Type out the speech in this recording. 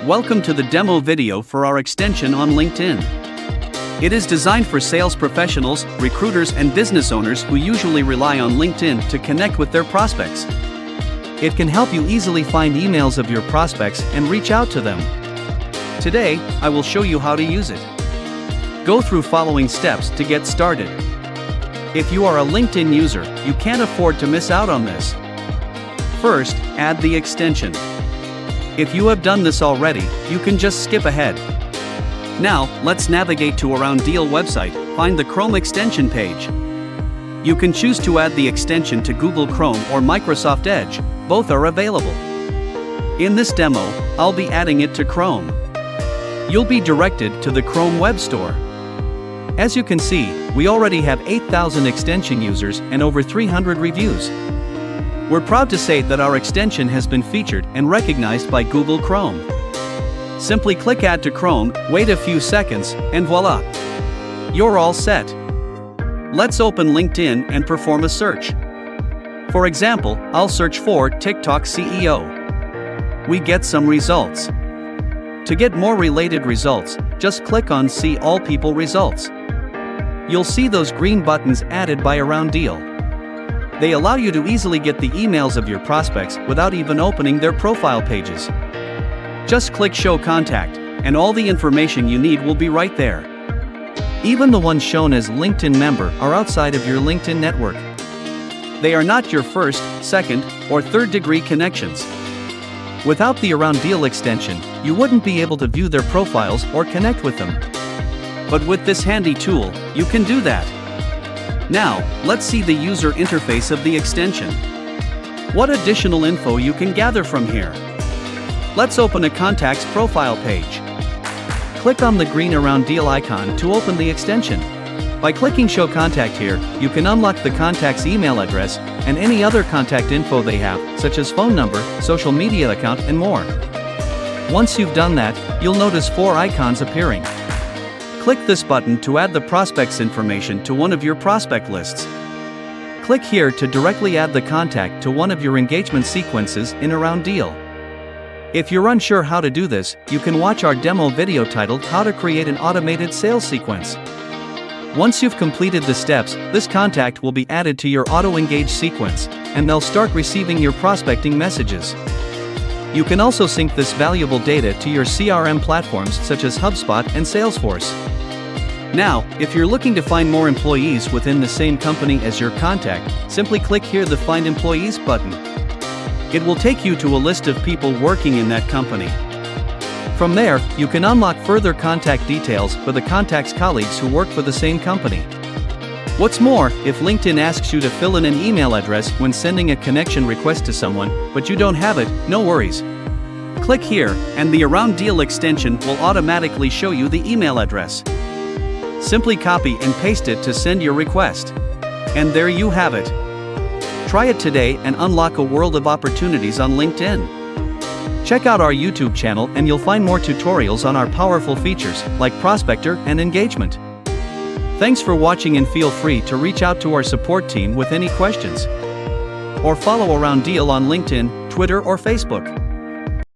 Welcome to the demo video for our extension on LinkedIn. It is designed for sales professionals, recruiters, and business owners who usually rely on LinkedIn to connect with their prospects. It can help you easily find emails of your prospects and reach out to them. Today, I will show you how to use it. Go through following steps to get started. If you are a LinkedIn user, you can't afford to miss out on this. First, add the extension. If you have done this already, you can just skip ahead. Now, let's navigate to Around Deal website, find the Chrome extension page. You can choose to add the extension to Google Chrome or Microsoft Edge, both are available. In this demo, I'll be adding it to Chrome. You'll be directed to the Chrome Web Store. As you can see, we already have 8,000 extension users and over 300 reviews. We're proud to say that our extension has been featured and recognized by Google Chrome. Simply click Add to Chrome, wait a few seconds, and voila! You're all set. Let's open LinkedIn and perform a search. For example, I'll search for TikTok CEO. We get some results. To get more related results, just click on See All People Results. You'll see those green buttons added by Around Deal. They allow you to easily get the emails of your prospects without even opening their profile pages. Just click Show Contact, and all the information you need will be right there. Even the ones shown as LinkedIn member are outside of your LinkedIn network. They are not your first, second, or third degree connections. Without the Around Deal extension, you wouldn't be able to view their profiles or connect with them. But with this handy tool, you can do that. Now, let's see the user interface of the extension. What additional info you can gather from here? Let's open a contact's profile page. Click on the green Around Deal icon to open the extension. By clicking Show Contact here, you can unlock the contact's email address and any other contact info they have, such as phone number, social media account, and more. Once you've done that, you'll notice 4 icons appearing. Click this button to add the prospect's information to one of your prospect lists. Click here to directly add the contact to one of your engagement sequences in Around Deal. If you're unsure how to do this, you can watch our demo video titled How to Create an Automated Sales Sequence. Once you've completed the steps, this contact will be added to your auto-engage sequence, and they'll start receiving your prospecting messages. You can also sync this valuable data to your CRM platforms such as HubSpot and Salesforce. Now, if you're looking to find more employees within the same company as your contact, simply click here the Find Employees button. It will take you to a list of people working in that company. From there, you can unlock further contact details for the contact's colleagues who work for the same company. What's more, if LinkedIn asks you to fill in an email address when sending a connection request to someone, but you don't have it, no worries. Click here, and the Around Deal extension will automatically show you the email address. Simply copy and paste it to send your request. And there you have it. Try it today and unlock a world of opportunities on LinkedIn. Check out our YouTube channel and you'll find more tutorials on our powerful features like Prospector and Engagement. Thanks for watching and feel free to reach out to our support team with any questions. Or follow Around Deal on LinkedIn, Twitter, or Facebook.